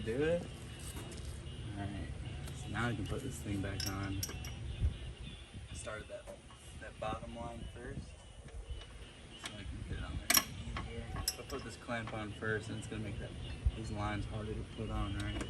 do it. Alright, so now I can put this thing back on. Started that bottom line first, so I can get it on there easier. If I put this clamp on first, and it's gonna make these lines harder to put on, right?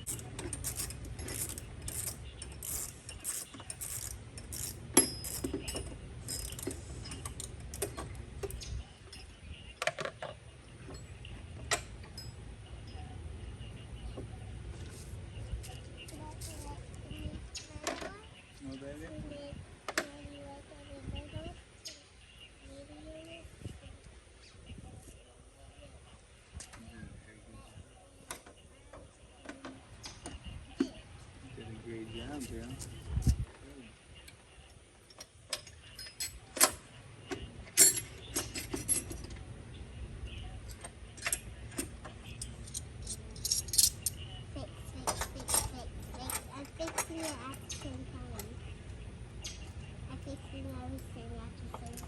Great job, girl. I'm fixing it at the same time. I'm fixing everything at the same time.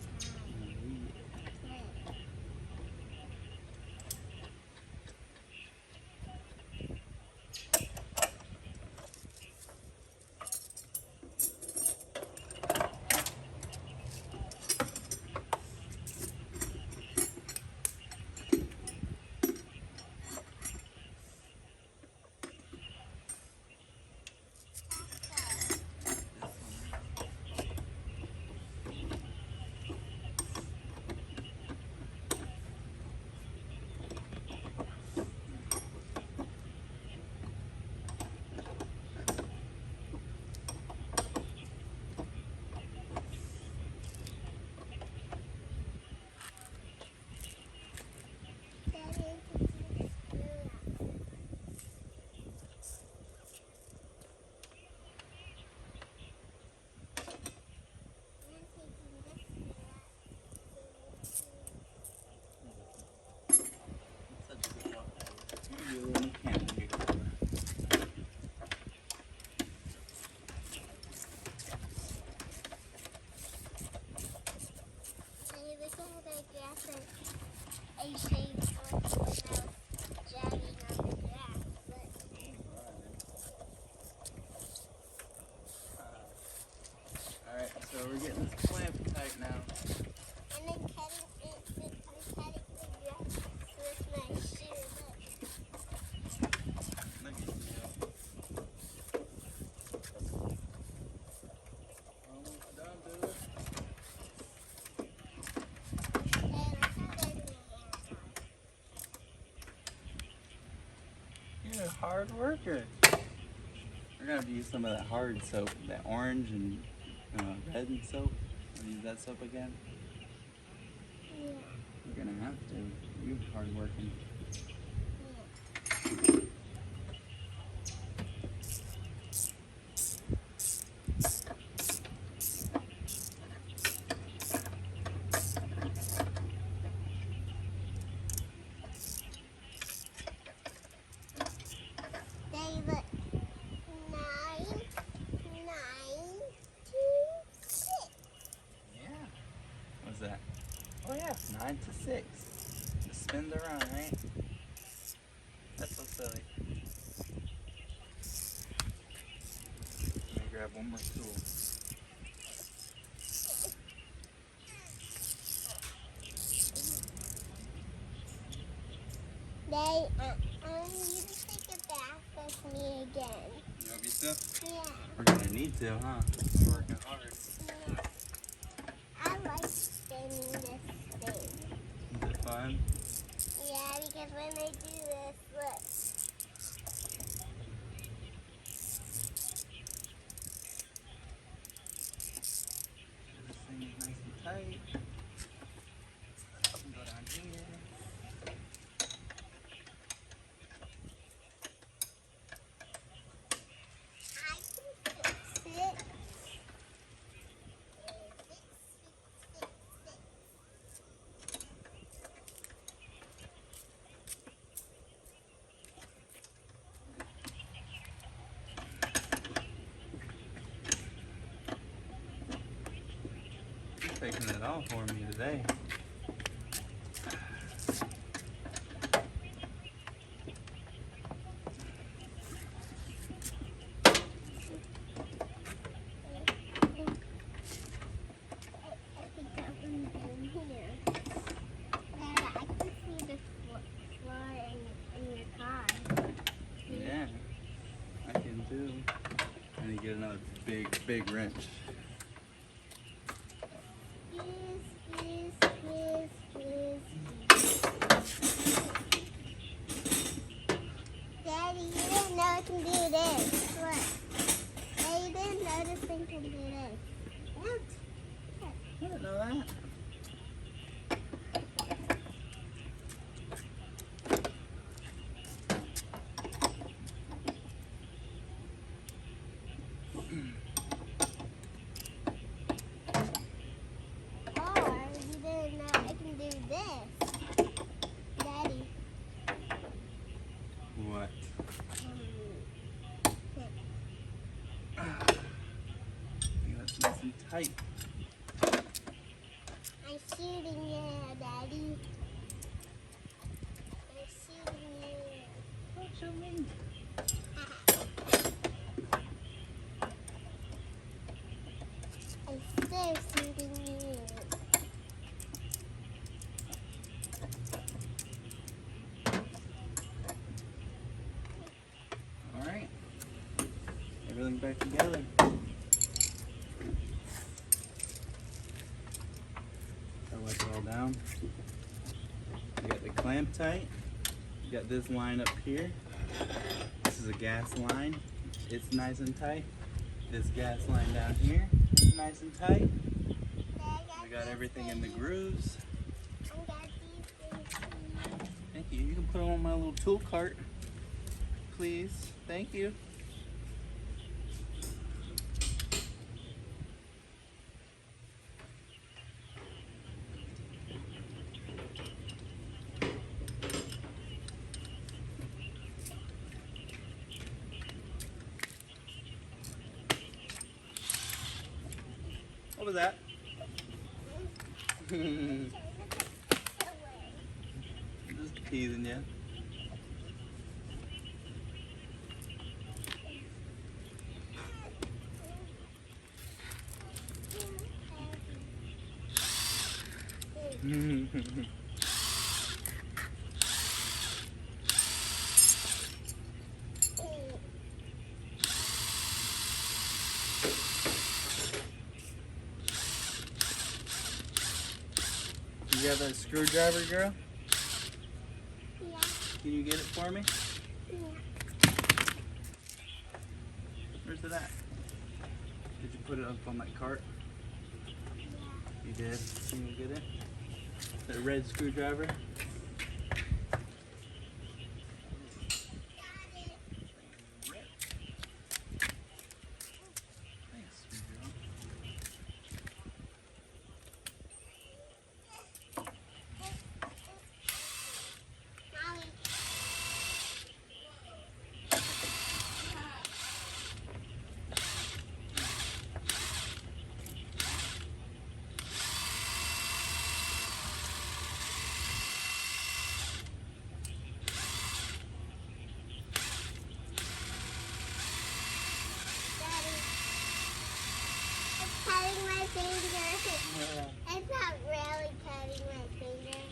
Alright, so we're getting this clamp tight now. And then I'm cutting the grass with my shoe. Look at you. Almost done, dude. You're a hard worker. We're gonna have to use some of that hard soap, that orange and red soap. Wanna use that soap again? Yeah. We're gonna have to. You're hard working. They look 9 to 6. Yeah. What's that? Oh yeah, 9 to 6. Just spins around, right? That's so silly. Let me grab one more tool. I need to take a bath with me again. You want me to? Yeah. We're gonna need to, huh? We're working hard. Yeah. I like spinning this thing. Is it fun? Yeah, because when I do this, look. This thing is nice and tight. Go down here. I can fix it. You're taking it all for me today. too. And you get another big wrench. Daddy, you didn't know it can do this. Look. Daddy, you didn't know this thing can do this. What? I didn't know that. Or you didn't know it can do this. Daddy. What? I think that's nice and tight. I'm shooting you, Daddy. I'm shooting you. Don't shoot me. I'm still shooting you. All right. Everything back together. I'll let it all down. You got the clamp tight. You got this line up here. This is a gas line. It's nice and tight. This gas line down here is nice and tight. We got everything in the grooves. I got these things. Thank you. You can put them on my little tool cart, please. Thank you. What was that? Just teasing you. You got that screwdriver, girl? Yeah. Can you get it for me? Yeah. Where's it at? Did you put it up on that cart? Yeah. You did. Can you get it? That red screwdriver? Thanks, girl. Mommy. Daddy. It's cutting my finger. Yeah. It's not really cutting my finger.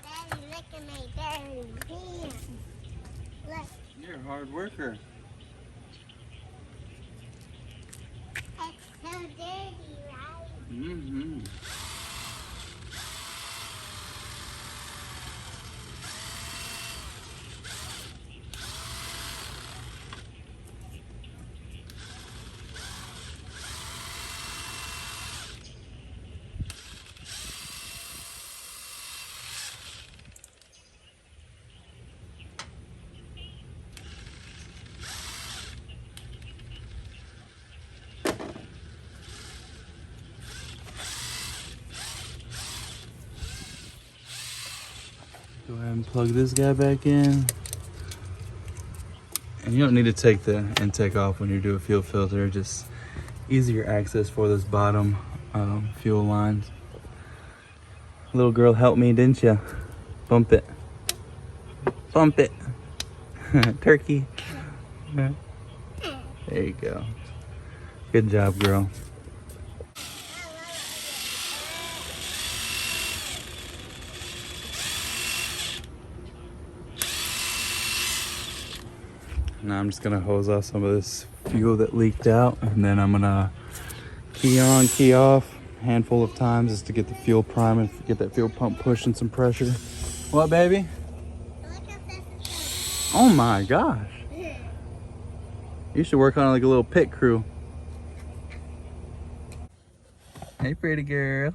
Daddy, look at my dirty hands. Look, You're a hard worker. it's so dirty, right? Mm-hmm. Go ahead and plug this guy back in. And you don't need to take the intake off when you do a fuel filter, just easier access for this bottom fuel lines. Little girl helped me, didn't you? Bump it. Bump it. Turkey. There you go. Good job, girl. Now I'm just gonna hose off some of this fuel that leaked out, and then I'm gonna key on, key off a handful of times just to get the fuel prime and get that fuel pump pushing some pressure. What, baby? Oh my gosh. You should work on like a little pit crew. Hey, pretty girl.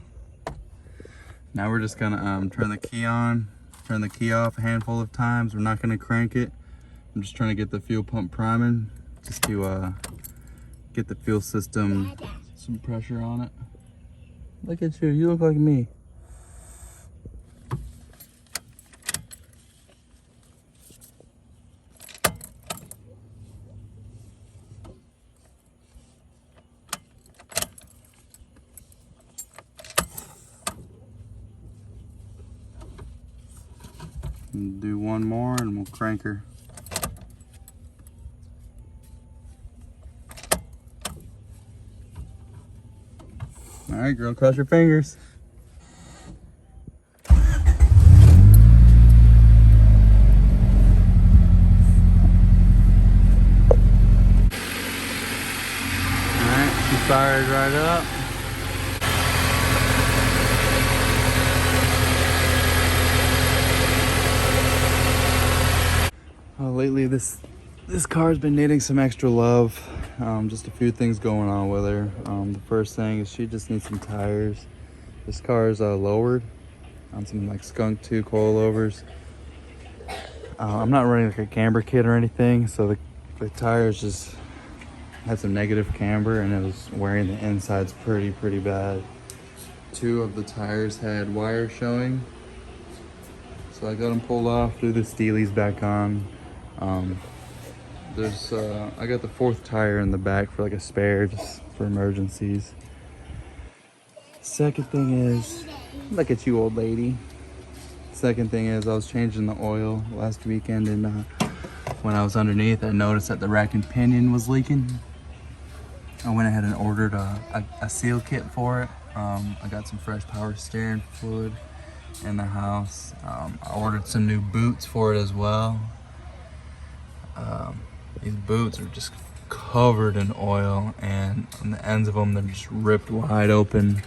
Now we're just gonna turn the key on, turn the key off a handful of times. We're not gonna crank it. I'm just trying to get the fuel pump priming, just to get the fuel system some pressure on it. Look at you, you look like me. And do one more and we'll crank her. All right, girl, cross your fingers. All right, she fired right up. Lately, this car's been needing some extra love. Just a few things going on with her. The first thing is she just needs some tires. This car is lowered on some like skunk 2 coilovers. I'm not running like a camber kit or anything, so the tires just had some negative camber and it was wearing the insides pretty bad. 2 of the tires had wire showing, so I got them pulled off, threw the steelies back on. I got the 4th tire in the back for like a spare, just for emergencies. Second thing is, look at you, old lady. Second thing is, I was changing the oil last weekend, and when I was underneath, I noticed that the rack and pinion was leaking. I went ahead and ordered a seal kit for it. I got some fresh power steering fluid in the house. I ordered some new boots for it as well. These boots are just covered in oil, and on the ends of them they're just ripped wide open.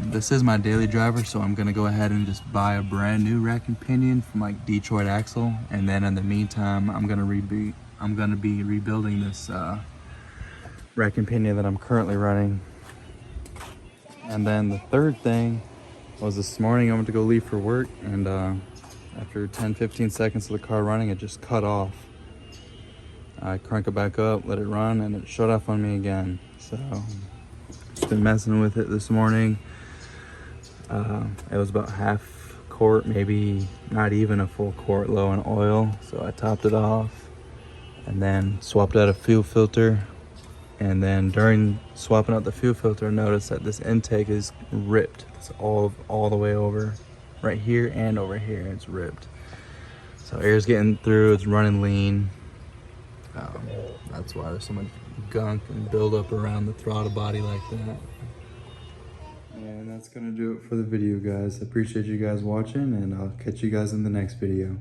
This is my daily driver, so I'm gonna go ahead and just buy a brand new rack and pinion from like Detroit Axle, and then in the meantime I'm gonna be rebuilding this rack and pinion that I'm currently running. And then the third thing was this morning I went to go leave for work, and after 10-15 seconds of the car running, it just cut off. I crank it back up, let it run, and it shut off on me again. So just been messing with it this morning. It was about half quart, maybe not even a full quart low in oil. So I topped it off and then swapped out a fuel filter. And then during swapping out the fuel filter, I noticed that this intake is ripped. It's all the way over, right here and over here, it's ripped. So air's getting through, it's running lean. That's why there's so much gunk and buildup around the throttle body like that. And that's gonna do it for the video, guys. I appreciate you guys watching, and I'll catch you guys in the next video.